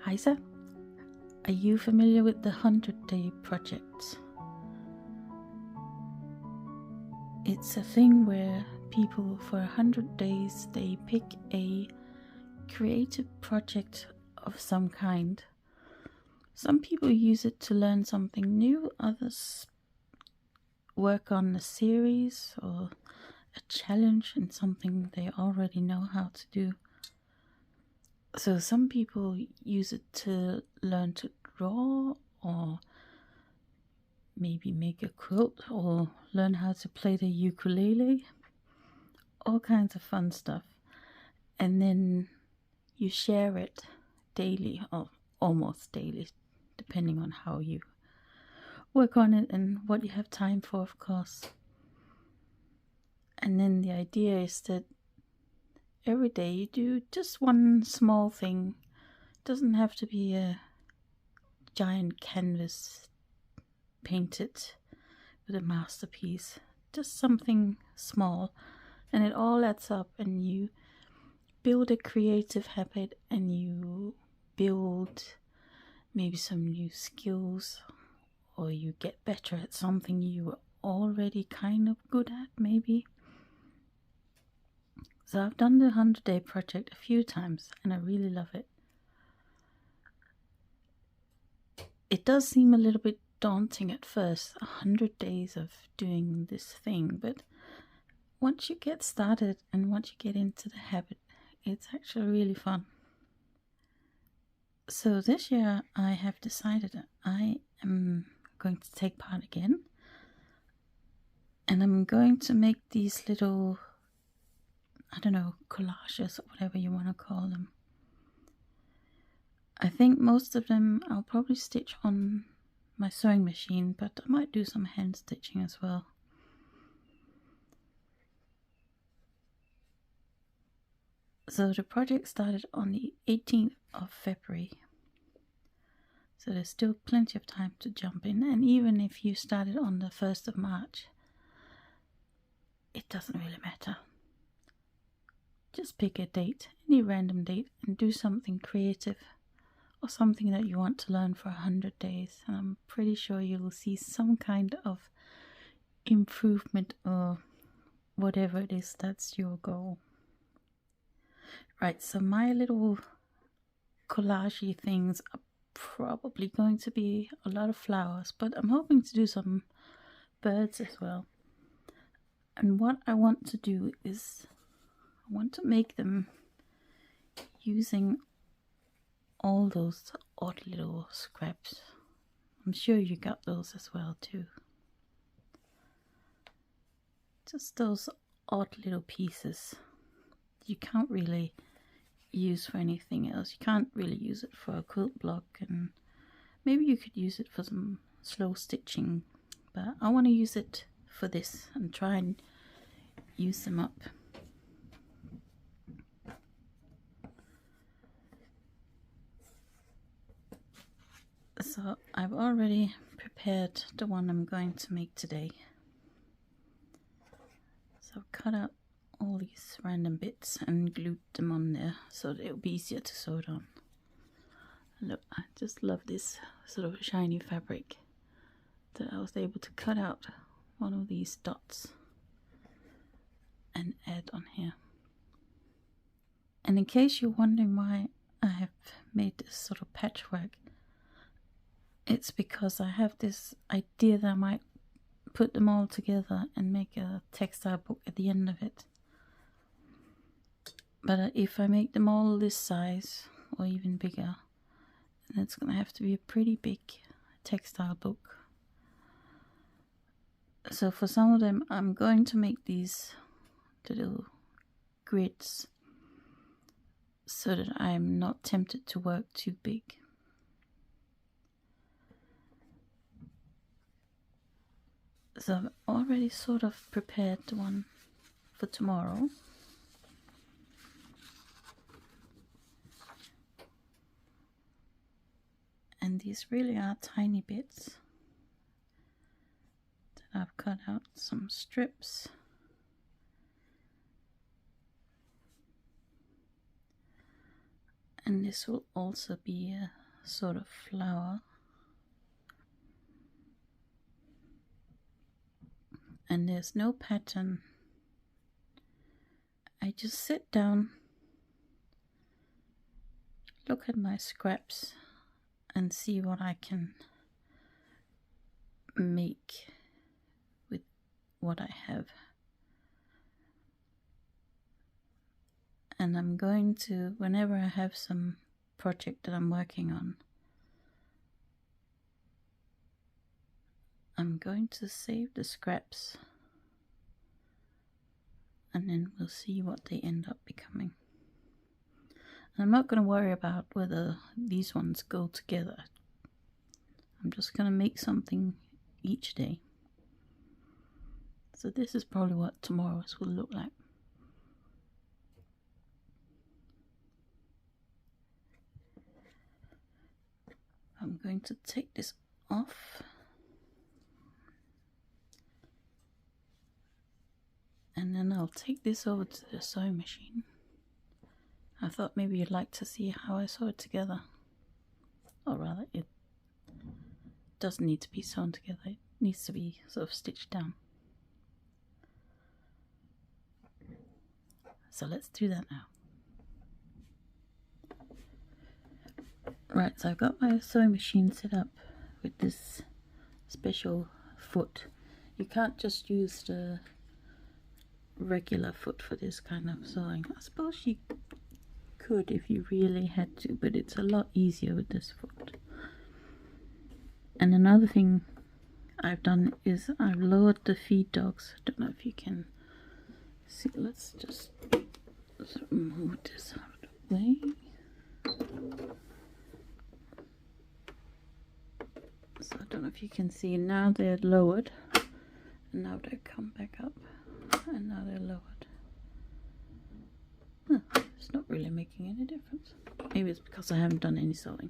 Hejsa, are you familiar with the 100-day project? It's a thing where people for 100 days they pick a creative project of some kind. Some people use it to learn something new, others work on a series or a challenge in something they already know how to do. So some people use it to learn to draw, or maybe make a quilt, or learn how to play the ukulele. All kinds of fun stuff. And then you share it daily, or almost daily, depending on how you work on it and what you have time for, of course. And then the idea is that every day you do just one small thing. It doesn't have to be a giant canvas painted with a masterpiece. Just something small, and it all adds up, and you build a creative habit, and you build maybe some new skills, or you get better at something you were already kind of good at, maybe. So I've done the 100-day project a few times, and I really love it. It does seem a little bit daunting at first, 100 days of doing this thing, but once you get started and once you get into the habit, it's actually really fun. So this year I have decided that I am going to take part again, and I'm going to make these little, I don't know, collages or whatever you want to call them. I think most of them I'll probably stitch on my sewing machine, but I might do some hand stitching as well. So the project started on the 18th of February. So there's still plenty of time to jump in, and even if you started on the 1st of March, it doesn't really matter. Just pick a date, any random date, and do something creative or something that you want to learn for 100 days. And I'm pretty sure you will see some kind of improvement or whatever it is that's your goal. Right, so my little collagey things are probably going to be a lot of flowers, but I'm hoping to do some birds as well. And what I want to do is I want to make them using all those odd little scraps. I'm sure you got those as well too. Just those odd little pieces you can't really use for anything else. You can't really use it for a quilt block, and maybe you could use it for some slow stitching, but I want to use it for this and try and use them up. So I've already prepared the one I'm going to make today. So I've cut out all these random bits and glued them on there so that it'll be easier to sew it on. Look, I just love this sort of shiny fabric that I was able to cut out one of these dots and add on here. And in case you're wondering why I have made this sort of patchwork, it's because I have this idea that I might put them all together and make a textile book at the end of it. But if I make them all this size or even bigger, then it's going to have to be a pretty big textile book. So for some of them I'm going to make these little grids so that I'm not tempted to work too big. So I've already sort of prepared the one for tomorrow. And these really are tiny bits that I've cut out some strips. And this will also be a sort of flower. And there's no pattern. I just sit down, look at my scraps and see what I can make with what I have. And I'm going to, whenever I have some project that I'm working on, I'm going to save the scraps and then we'll see what they end up becoming. And I'm not going to worry about whether these ones go together. I'm just going to make something each day. So this is probably what tomorrow's will look like. I'm going to take this off. And then I'll take this over to the sewing machine. I thought maybe you'd like to see how I sew it together. Or rather, it doesn't need to be sewn together. It needs to be sort of stitched down. So let's do that now. Right, so I've got my sewing machine set up with this special foot. You can't just use the regular foot for this kind of sewing. I suppose you could if you really had to, but it's a lot easier with this foot. And another thing I've done is I've lowered the feed dogs. I don't know if you can see. Let's just move this out of the way. So I don't know if you can see, now they're lowered and now they come back up. And now they're lowered. It's not really making any difference. Maybe it's because I haven't done any sewing.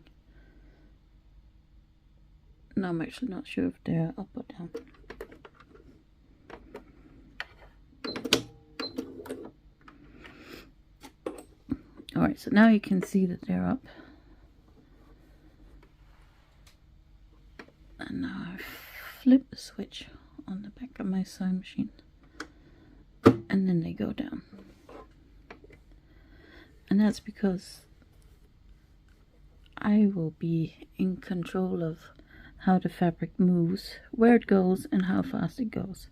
No, I'm actually not sure if they're up or down. Alright, so now you can see that they're up. And now I flip the switch on the back of my sewing machine. And then they go down. And that's because I will be in control of how the fabric moves, where it goes and how fast it goes.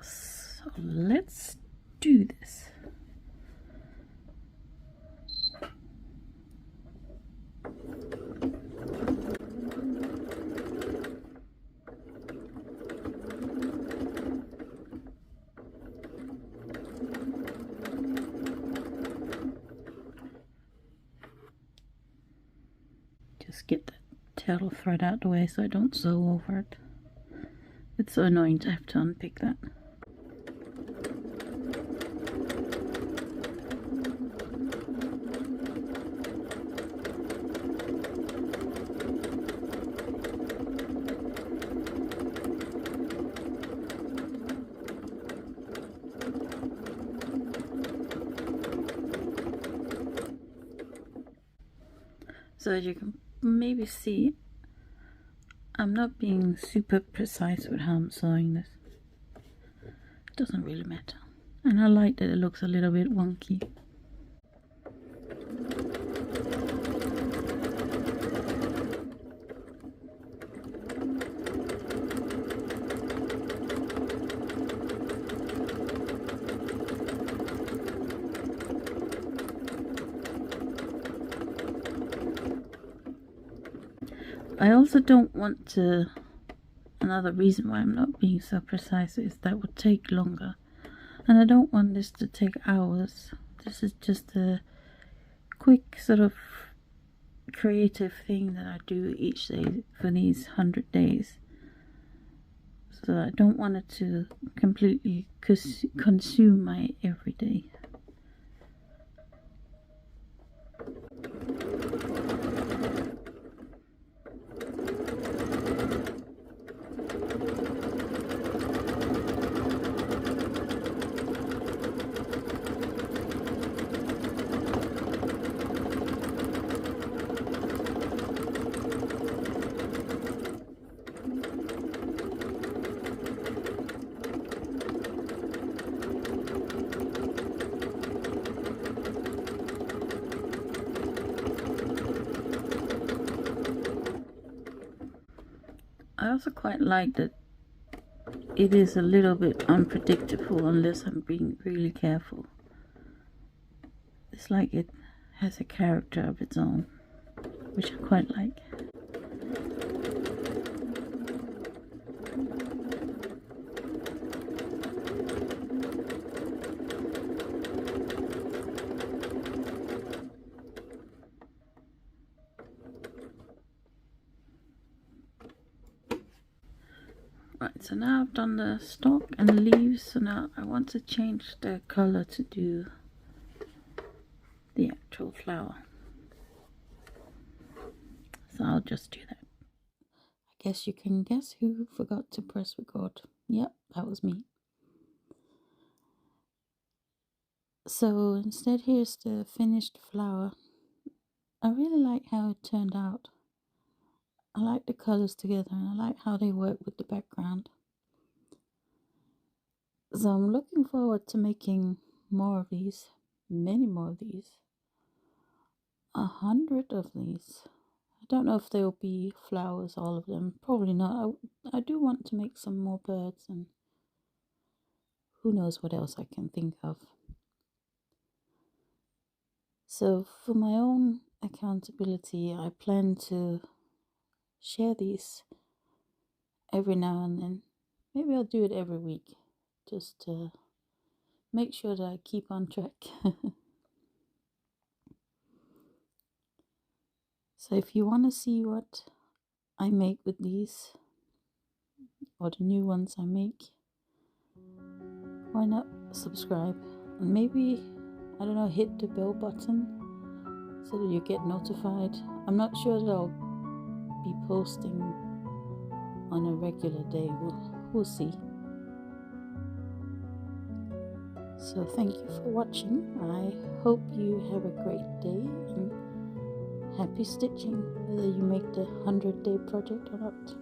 So let's do this. Just get the tail thread out the way so I don't sew over it. It's so annoying to have to unpick that. So as you can maybe see, I'm not being super precise with how I'm sewing this. It doesn't really matter. And I like that it looks a little bit wonky. I also don't want to, another reason why I'm not being so precise is that would take longer. And I don't want this to take hours. This is just a quick sort of creative thing that I do each day for these 100 days. So I don't want it to completely consume my everyday. also quite like that it is a little bit unpredictable unless I'm being really careful. It's like it has a character of its own, which I quite like. Right, so now I've done the stalk and the leaves, so now I want to change the color to do the actual flower. So I'll just do that. I guess you can guess who forgot to press record. Yep, that was me. So instead, here's the finished flower. I really like how it turned out. I like the colors together and I like how they work with the background. So I'm looking forward to making more of these, many more of these. 100 of these. I don't know if they'll be flowers, all of them. Probably not. I do want to make some more birds and who knows what else I can think of. So for my own accountability, I plan to share these every now and then. Maybe I'll do it every week, just to make sure that I keep on track. So if you want to see what I make with these, or the new ones I make, why not subscribe? And maybe, I don't know, hit the bell button so that you get notified. I'm not sure that I'll be posting on a regular day. We'll see. So thank you for watching. I hope you have a great day and happy stitching, whether you make the 100-day project or not.